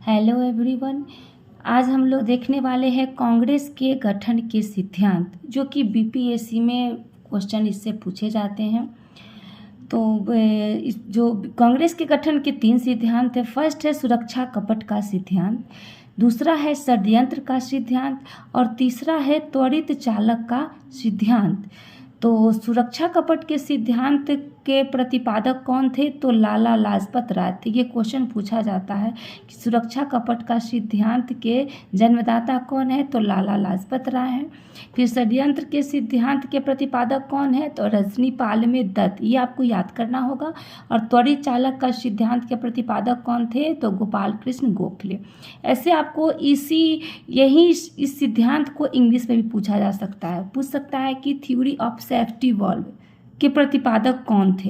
Hello everyone. आज हम लोग देखने वाले हैं कांग्रेस के गठन के सिद्धांत, जो कि बीपीएससी में क्वेश्चन इससे पूछे जाते हैं। तो जो कांग्रेस के गठन के 3 सिद्धांत है। फर्स्ट है सुरक्षा कपट का सिद्धांत, दूसरा है षड्यंत्र का सिद्धांत और तीसरा है त्वरित चालक का सिद्धांत। तो सुरक्षा कपट के सिद्धांत के प्रतिपादक कौन थे? तो लाला लाजपत राय थे। ये क्वेश्चन पूछा जाता है कि सुरक्षा कपट का सिद्धांत के जन्मदाता कौन है? तो लाला लाजपत राय हैं। फिर षड्यंत्र के सिद्धांत के प्रतिपादक कौन है? तो रजनी पालमे दत्त, ये आपको याद करना होगा। और त्वरित चालक का सिद्धांत के प्रतिपादक कौन थे? तो गोपाल कृष्ण गोखले। ऐसे आपको इस सिद्धांत को इंग्लिश में भी पूछा जा सकता है। पूछ सकता है कि थ्योरी ऑफ सेफ्टी वॉल्व के प्रतिपादक कौन थे?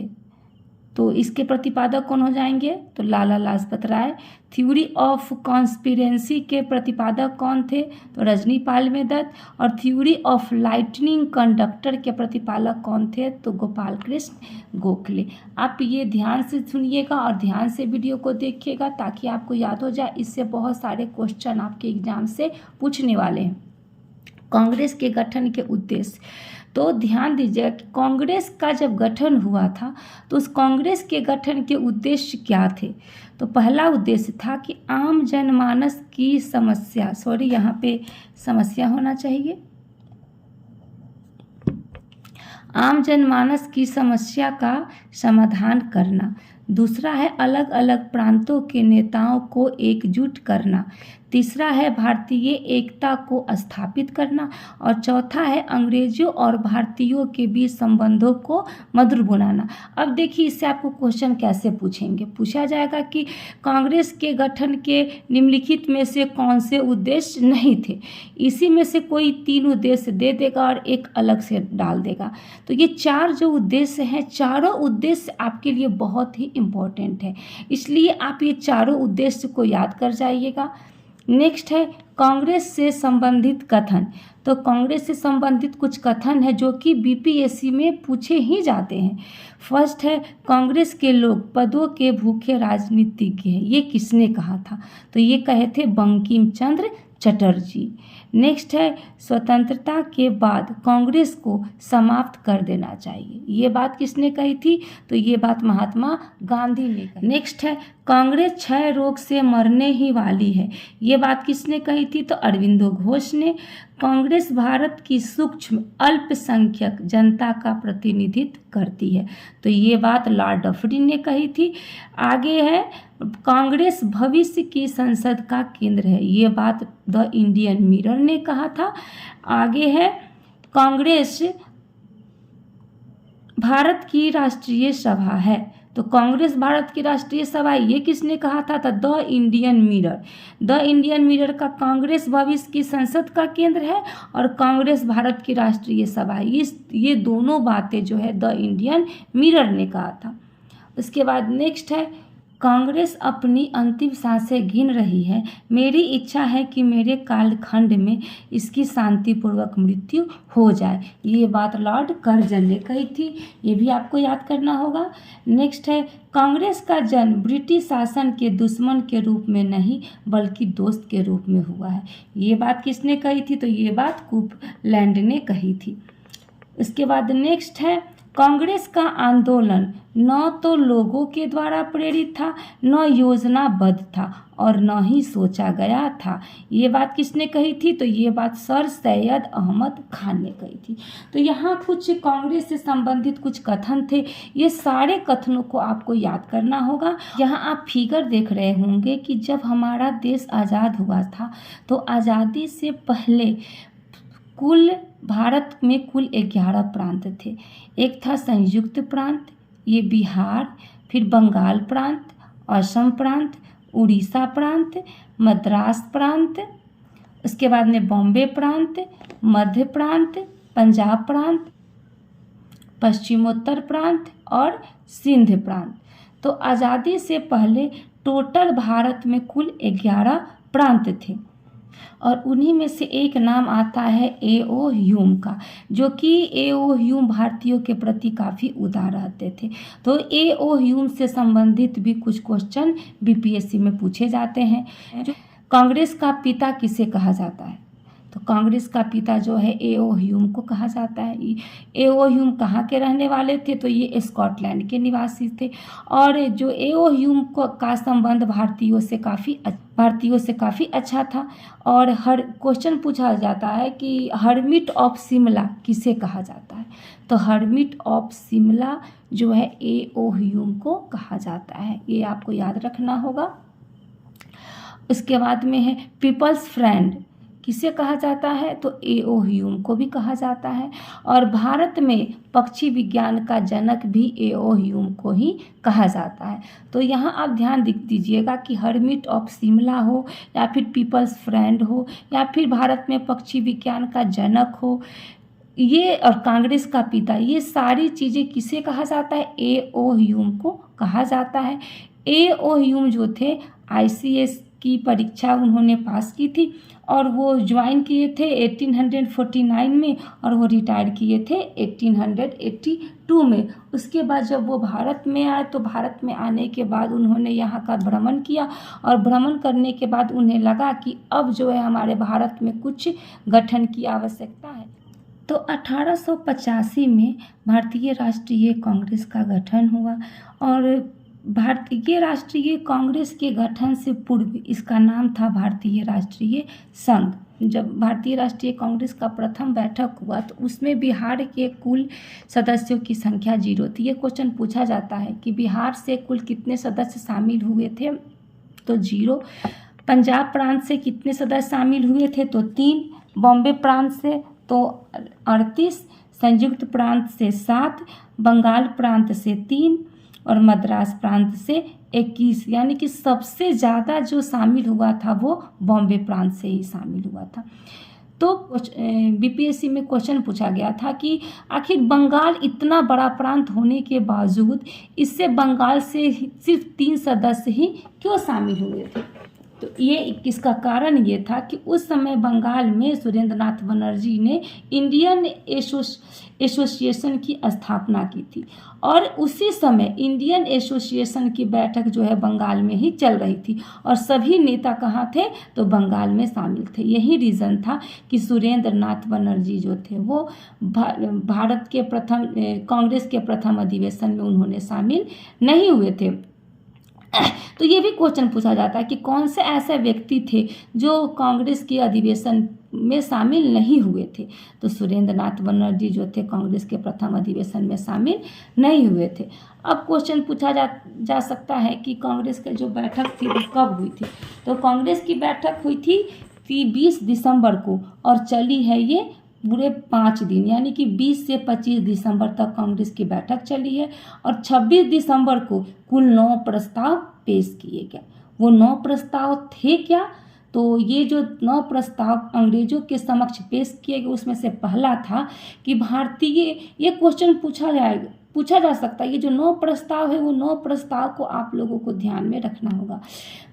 तो इसके प्रतिपादक कौन हो जाएंगे? तो Lala Lajpat Rai. Theory of conspiracy के प्रतिपादक कौन थे? तो रजनी पालमे दत्त। और थ्योरी ऑफ लाइटनिंग कंडक्टर के प्रतिपादक कौन थे? तो गोपाल कृष्ण गोखले। आप ये ध्यान से सुनिएगा और ध्यान से वीडियो को देखिएगा ताकि आपको याद हो जाए। इससे बहुत सारे क्वेश्चन आपके एग्जाम से पूछने वाले हैं। कांग्रेस के गठन के उद्देश्य, तो ध्यान दीजिए कि कांग्रेस का जब गठन हुआ था तो उस कांग्रेस के गठन के उद्देश्य क्या थे? तो पहला उद्देश्य था कि आम जनमानस की समस्या, यहाँ पे समस्या होना चाहिए, आम जनमानस की समस्या का समाधान करना। दूसरा है अलग अलग प्रांतों के नेताओं को एकजुट करना। तीसरा है भारतीय एकता को स्थापित करना। और चौथा है अंग्रेजों और भारतीयों के बीच संबंधों को मधुर बनाना। अब देखिए इससे आपको क्वेश्चन कैसे पूछेंगे। पूछा जाएगा कि कांग्रेस के गठन के निम्नलिखित में से कौन से उद्देश्य नहीं थे। इसी में से कोई 3 उद्देश्य दे देगा और एक अलग से डाल देगा। तो ये 4 जो उद्देश्य हैं, चारों उद्देश्य आपके लिए बहुत ही इम्पोर्टेंट है, इसलिए आप ये चारों उद्देश्य को याद कर जाइएगा। नेक्स्ट है कांग्रेस से संबंधित कथन। तो कांग्रेस से संबंधित कुछ कथन है जो कि बीपीएससी में पूछे ही जाते हैं। फर्स्ट है कांग्रेस के लोग पदों के भूखे राजनीतिज्ञ हैं। ये किसने कहा था? तो ये कहे थे बंकिम चंद्र चटर्जी। नेक्स्ट है स्वतंत्रता के बाद कांग्रेस को समाप्त कर देना चाहिए। ये बात किसने कही थी? तो ये बात महात्मा गांधी ने कही। नेक्स्ट है कांग्रेस क्षय रोग से मरने ही वाली है। ये बात किसने कही थी? तो अरविंदो घोष ने। कांग्रेस भारत की सूक्ष्म अल्पसंख्यक जनता का प्रतिनिधित्व करती है। तो ये बात लॉर्ड डफरिन ने कही थी। आगे है कांग्रेस भविष्य की संसद का केंद्र है। ये बात द इंडियन मिरर ने कहा था। आगे है कांग्रेस भारत की राष्ट्रीय सभा है। तो कांग्रेस भारत की राष्ट्रीय सभा, ये किसने कहा था? तो the Indian mirror. The Indian mirror का कांग्रेस भविष्य की संसद का केंद्र है और कांग्रेस भारत की राष्ट्रीय सभा, ये दोनों बातें जो है द इंडियन मिरर ने कहा था। उसके बाद नेक्स्ट है कांग्रेस अपनी अंतिम सांसें गिन रही है। मेरी इच्छा है कि मेरे कालखंड में इसकी शांतिपूर्वक मृत्यु हो जाए। ये बात लॉर्ड कर्जन ने कही थी। ये भी आपको याद करना होगा। नेक्स्ट है कांग्रेस का जन्म ब्रिटिश शासन के दुश्मन के रूप में नहीं बल्कि दोस्त के रूप में हुआ है। ये बात किसने कही थी? तो ये बात कूपलैंड ने कही थी। इसके बाद नेक्स्ट है कांग्रेस का आंदोलन न तो लोगों के द्वारा प्रेरित था, न योजनाबद्ध था और न ही सोचा गया था। ये बात किसने कही थी? तो ये बात सर सैयद अहमद खान ने कही थी। तो यहाँ कुछ कांग्रेस से संबंधित कुछ कथन थे। ये सारे कथनों को आपको याद करना होगा। यहाँ आप फिगर देख रहे होंगे कि जब हमारा देश आज़ाद हुआ था तो आज़ादी से पहले भारत में कुल 11 प्रांत थे। एक था संयुक्त प्रांत, ये बिहार, फिर बंगाल प्रांत, असम प्रांत, उड़ीसा प्रांत, मद्रास प्रांत, उसके बाद में बॉम्बे प्रांत, मध्य प्रांत, पंजाब प्रांत, पश्चिमोत्तर प्रांत और सिंध प्रांत। तो आज़ादी से पहले टोटल भारत में कुल 11 प्रांत थे। और उन्हीं में से एक नाम आता है ए.ओ. ह्यूम का, जो कि ए.ओ. ह्यूम भारतीयों के प्रति काफ़ी उदार रहते थे। तो ए.ओ. ह्यूम से संबंधित भी कुछ क्वेश्चन बीपीएससी में पूछे जाते हैं। कांग्रेस का पिता किसे कहा जाता है? तो कांग्रेस का पिता जो है ए.ओ. ह्यूम को कहा जाता है। ए.ओ. ह्यूम कहाँ के रहने वाले थे? तो ये स्कॉटलैंड के निवासी थे। और जो ए.ओ. ह्यूम का संबंध भारतीयों से काफ़ी अच्छा था। और हर क्वेश्चन पूछा जाता है कि हर्मिट ऑफ शिमला किसे कहा जाता है? तो हर्मिट ऑफ शिमला जो है ए.ओ. ह्यूम को कहा जाता है। ये आपको याद रखना होगा। उसके बाद में है पीपल्स फ्रेंड किसे कहा जाता है? तो ए.ओ. ह्यूम को भी कहा जाता है। और भारत में पक्षी विज्ञान का जनक भी ए.ओ. ह्यूम को ही कहा जाता है। तो यहाँ आप ध्यान दीजिएगा कि हर्मिट ऑफ शिमला हो या फिर पीपल्स फ्रेंड हो या फिर भारत में पक्षी विज्ञान का जनक हो, ये और कांग्रेस का पिता, ये सारी चीज़ें किसे कहा जाता है? ए.ओ. ह्यूम को कहा जाता है। ए.ओ. ह्यूम जो थे ICS की परीक्षा उन्होंने पास की थी और वो ज्वाइन किए थे 1849 में और वो रिटायर किए थे 1882 में। उसके बाद जब वो भारत में आए तो भारत में आने के बाद उन्होंने यहाँ का भ्रमण किया और भ्रमण करने के बाद उन्हें लगा कि अब जो है हमारे भारत में कुछ गठन की आवश्यकता है। तो 1885 में भारतीय राष्ट्रीय कांग्रेस का गठन हुआ। और भारतीय राष्ट्रीय कांग्रेस के गठन से पूर्व इसका नाम था भारतीय राष्ट्रीय संघ। जब भारतीय राष्ट्रीय कांग्रेस का प्रथम बैठक हुआ तो उसमें बिहार के कुल सदस्यों की संख्या 0 थी। ये क्वेश्चन पूछा जाता है कि बिहार से कुल कितने सदस्य शामिल हुए थे? तो 0। पंजाब प्रांत से कितने सदस्य शामिल हुए थे? तो 3। बॉम्बे प्रांत से तो 38, संयुक्त प्रांत से 7, बंगाल प्रांत से 3 और मद्रास प्रांत से 21। यानी कि सबसे ज़्यादा जो शामिल हुआ था वो बॉम्बे प्रांत से ही शामिल हुआ था। तो बीपीएससी में क्वेश्चन पूछा गया था कि आखिर बंगाल इतना बड़ा प्रांत होने के बावजूद इससे बंगाल से सिर्फ 3 सदस्य ही क्यों शामिल हुए थे? तो ये इसका कारण ये था कि उस समय बंगाल में सुरेंद्रनाथ बनर्जी ने इंडियन एसोसिएशन की स्थापना की थी और उसी समय इंडियन एसोसिएशन की बैठक जो है बंगाल में ही चल रही थी और सभी नेता कहाँ थे? तो बंगाल में शामिल थे। यही रीज़न था कि सुरेंद्रनाथ बनर्जी जो थे वो भारत के कांग्रेस के प्रथम अधिवेशन में उन्होंने शामिल नहीं हुए थे। तो ये भी क्वेश्चन पूछा जाता है कि कौन से ऐसे व्यक्ति थे जो कांग्रेस के अधिवेशन में शामिल नहीं हुए थे? तो सुरेंद्रनाथ बनर्जी जो थे कांग्रेस के प्रथम अधिवेशन में शामिल नहीं हुए थे। अब क्वेश्चन पूछा जा सकता है कि कांग्रेस की जो बैठक थी वो कब हुई थी? तो कांग्रेस की बैठक हुई थी 20 दिसंबर को और चली है ये पूरे 5 दिन, यानी कि 20 से 25 दिसंबर तक कांग्रेस की बैठक चली है और 26 दिसंबर को कुल 9 प्रस्ताव पेश किए गए। वो 9 प्रस्ताव थे क्या? तो ये जो 9 प्रस्ताव अंग्रेजों के समक्ष पेश किए गए उसमें से पहला था कि ये क्वेश्चन पूछा जा सकता है। ये जो 9 प्रस्ताव है वो 9 प्रस्ताव को आप लोगों को ध्यान में रखना होगा।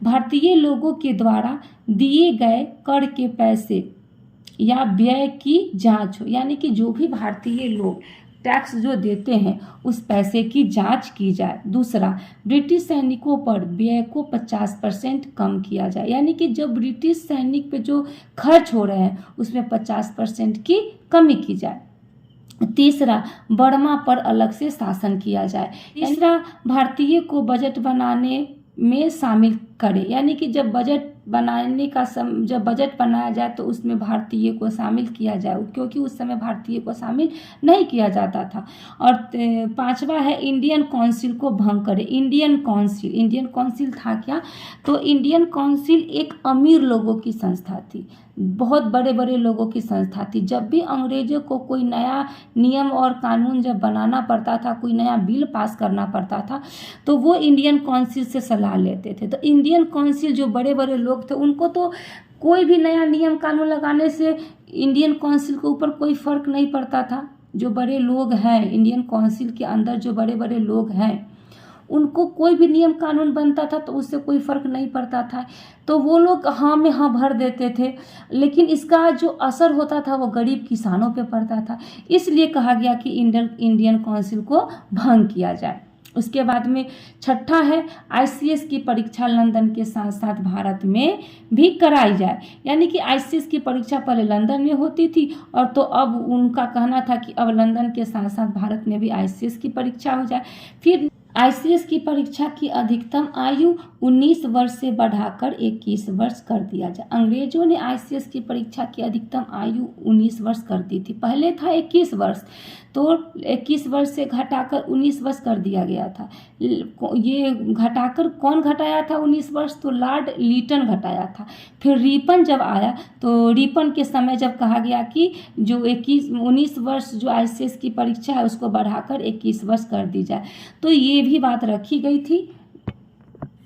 भारतीय लोगों के द्वारा दिए गए कर के पैसे या व्यय की जांच हो, यानी कि जो भी भारतीय लोग टैक्स जो देते हैं उस पैसे की जांच की जाए। दूसरा, ब्रिटिश सैनिकों पर व्यय को 50% कम किया जाए, यानी कि जब ब्रिटिश सैनिक पे जो खर्च हो रहे हैं उसमें 50% की कमी की जाए। तीसरा, बर्मा पर अलग से शासन किया जाए। तीसरा, भारतीय को बजट बनाने में शामिल करे, यानी कि जब बजट बनाया जाए तो उसमें भारतीय को शामिल किया जाए, क्योंकि उस समय भारतीय को शामिल नहीं किया जाता था। और 5वां है इंडियन काउंसिल को भंग करे। इंडियन काउंसिल था क्या? तो इंडियन काउंसिल एक अमीर लोगों की संस्था थी, बहुत बड़े बड़े लोगों की संस्था थी। जब भी अंग्रेजों को कोई नया नियम और कानून जब बनाना पड़ता था, कोई नया बिल पास करना पड़ता था, तो वो इंडियन काउंसिल से सलाह लेते थे। तो इंडियन काउंसिल जो बड़े बड़े लोग थे उनको तो कोई भी नया नियम कानून लगाने से इंडियन काउंसिल के ऊपर कोई फर्क नहीं पड़ता था। जो बड़े लोग हैं इंडियन काउंसिल के अंदर, जो बड़े बड़े लोग हैं उनको कोई भी नियम कानून बनता था तो उससे कोई फ़र्क नहीं पड़ता था, तो वो लोग हाँ में हाँ भर देते थे, लेकिन इसका जो असर होता था वो गरीब किसानों पे पड़ता था। इसलिए कहा गया कि इंडियन काउंसिल को भंग किया जाए। उसके बाद में छठा है आईसीएस की परीक्षा लंदन के साथ साथ भारत में भी कराई जाए। यानी कि आईसीएस की परीक्षा पहले लंदन में होती थी और तो अब उनका कहना था कि अब लंदन के साथ साथ भारत में भी आईसीएस की परीक्षा हो जाए। फिर आईसीएस की परीक्षा की अधिकतम आयु 19 वर्ष से बढ़ाकर 21 वर्ष कर दिया जाए। अंग्रेजों ने आईसीएस की परीक्षा की अधिकतम आयु 19 वर्ष कर दी थी, पहले था 21 वर्ष, तो 21 वर्ष से घटाकर 19 वर्ष कर दिया गया था। ये घटाकर कौन घटाया था 19 वर्ष? तो लॉर्ड लीटन घटाया था। फिर रिपन जब आया तो रिपन के समय जब कहा गया कि जो 19 वर्ष जो आईसीएस की परीक्षा है उसको बढ़ाकर 21 वर्ष कर दी जाए, तो ये भी बात रखी गई थी।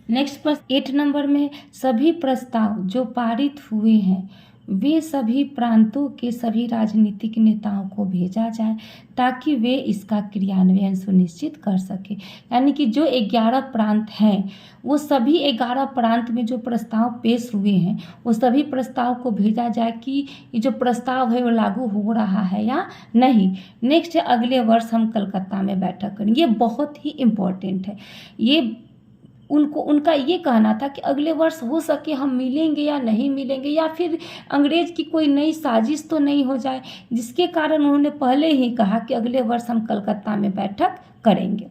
नेक्स्ट प्रश्न 8 नंबर में, सभी प्रस्ताव जो पारित हुए हैं वे सभी प्रांतों के सभी राजनीतिक नेताओं को भेजा जाए ताकि वे इसका क्रियान्वयन सुनिश्चित कर सके। यानी कि जो 11 प्रांत हैं वो सभी 11 प्रांत में जो प्रस्ताव पेश हुए हैं वो सभी प्रस्ताव को भेजा जाए कि ये जो प्रस्ताव है वो लागू हो रहा है या नहीं। नेक्स्ट है, अगले वर्ष हम कलकत्ता में बैठक करेंगे। ये बहुत ही इम्पोर्टेंट है। ये उनका ये कहना था कि अगले वर्ष हो सके हम मिलेंगे या नहीं मिलेंगे, या फिर अंग्रेज की कोई नई साजिश तो नहीं हो जाए, जिसके कारण उन्होंने पहले ही कहा कि अगले वर्ष हम कलकत्ता में बैठक करेंगे।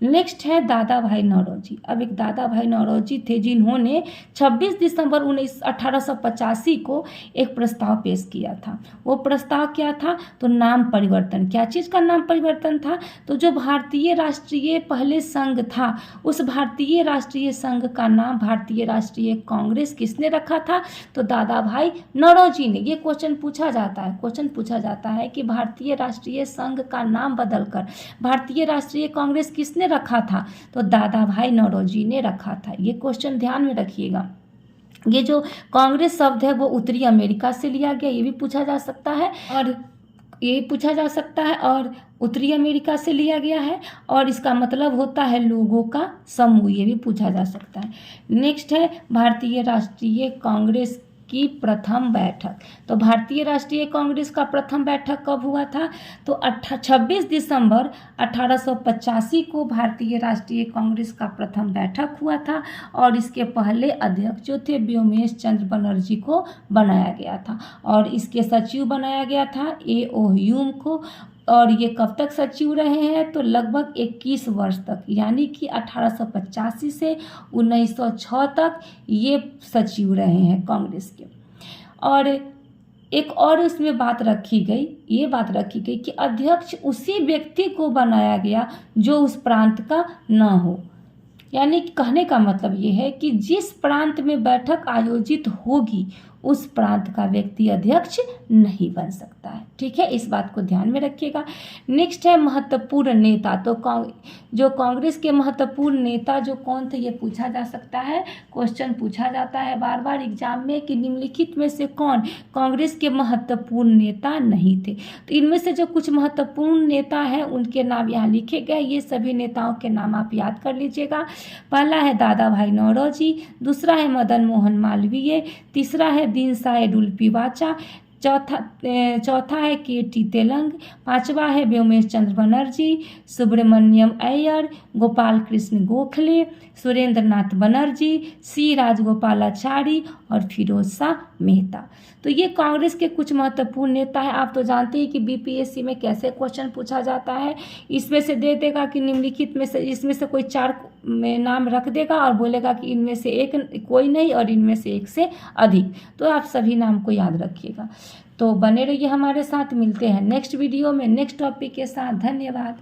नेक्स्ट है दादा भाई नौरोजी। अब एक दादा भाई नौरोजी थे जिन्होंने 26 दिसंबर 1885 को एक प्रस्ताव पेश किया था। वो प्रस्ताव क्या था? तो नाम परिवर्तन। क्या चीज़ का नाम परिवर्तन था? तो जो भारतीय राष्ट्रीय पहले संघ था उस भारतीय राष्ट्रीय संघ का नाम भारतीय राष्ट्रीय कांग्रेस किसने रखा था? तो दादा भाई नौरोजी ने। ये क्वेश्चन पूछा जाता है कि भारतीय राष्ट्रीय संघ का नाम बदलकर भारतीय राष्ट्रीय कांग्रेस किसने रखा था? तो दादा भाई नौरोजी ने रखा था। ये क्वेश्चन ध्यान में रखिएगा। ये जो कांग्रेस शब्द है वो उत्तरी अमेरिका से लिया गया, ये भी पूछा जा सकता है, और उत्तरी अमेरिका से लिया गया है और इसका मतलब होता है लोगों का समूह, ये भी पूछा जा सकता है। नेक्स्ट है भारतीय राष्ट्रीय कांग्रेस की प्रथम बैठक। तो भारतीय राष्ट्रीय कांग्रेस का प्रथम बैठक कब हुआ था? तो 26 दिसंबर 1885 को भारतीय राष्ट्रीय कांग्रेस का प्रथम बैठक हुआ था और इसके पहले अध्यक्ष जो थे व्योमेश चंद्र बनर्जी को बनाया गया था और इसके सचिव बनाया गया था A.O. ह्यूम को। और ये कब तक सचिव रहे हैं? तो लगभग 21 वर्ष तक, यानी कि 1885 से 1906 तक ये सचिव रहे हैं कांग्रेस के। और एक और इसमें ये बात रखी गई कि अध्यक्ष उसी व्यक्ति को बनाया गया जो उस प्रांत का न हो। यानी कहने का मतलब ये है कि जिस प्रांत में बैठक आयोजित होगी उस प्रांत का व्यक्ति अध्यक्ष नहीं बन सकता है। ठीक है, इस बात को ध्यान में रखिएगा। नेक्स्ट है महत्वपूर्ण नेता। तो जो कांग्रेस के महत्वपूर्ण नेता जो कौन थे ये पूछा जा सकता है, क्वेश्चन पूछा जाता है बार बार एग्जाम में कि निम्नलिखित में से कौन कांग्रेस के महत्वपूर्ण नेता नहीं थे। तो इनमें से जो कुछ महत्वपूर्ण नेता हैं उनके नाम यहाँ लिखे गए। ये सभी नेताओं के नाम आप याद कर लीजिएगा। पहला है दादा भाई नौरोजी, दूसरा है मदन मोहन मालवीय, तीसरा है दीनदयाल उपाध्याय, चौथा है KT तेलंग, पांचवा है व्योमेश चंद्र बनर्जी, सुब्रमण्यम अय्यर, गोपाल कृष्ण गोखले, सुरेंद्र नाथ बनर्जी, C राजगोपालाचारी और फिरोज शाह मेहता। तो ये कांग्रेस के कुछ महत्वपूर्ण नेता हैं। आप तो जानते हैं कि BPSC में कैसे क्वेश्चन पूछा जाता है। इसमें से दे देगा कि निम्नलिखित में से इसमें से कोई 4 में नाम रख देगा और बोलेगा कि इनमें से एक कोई नहीं और इनमें से एक से अधिक। तो आप सभी नाम को याद रखिएगा। तो बने रहिए हमारे साथ, मिलते हैं नेक्स्ट वीडियो में नेक्स्ट टॉपिक के साथ। धन्यवाद।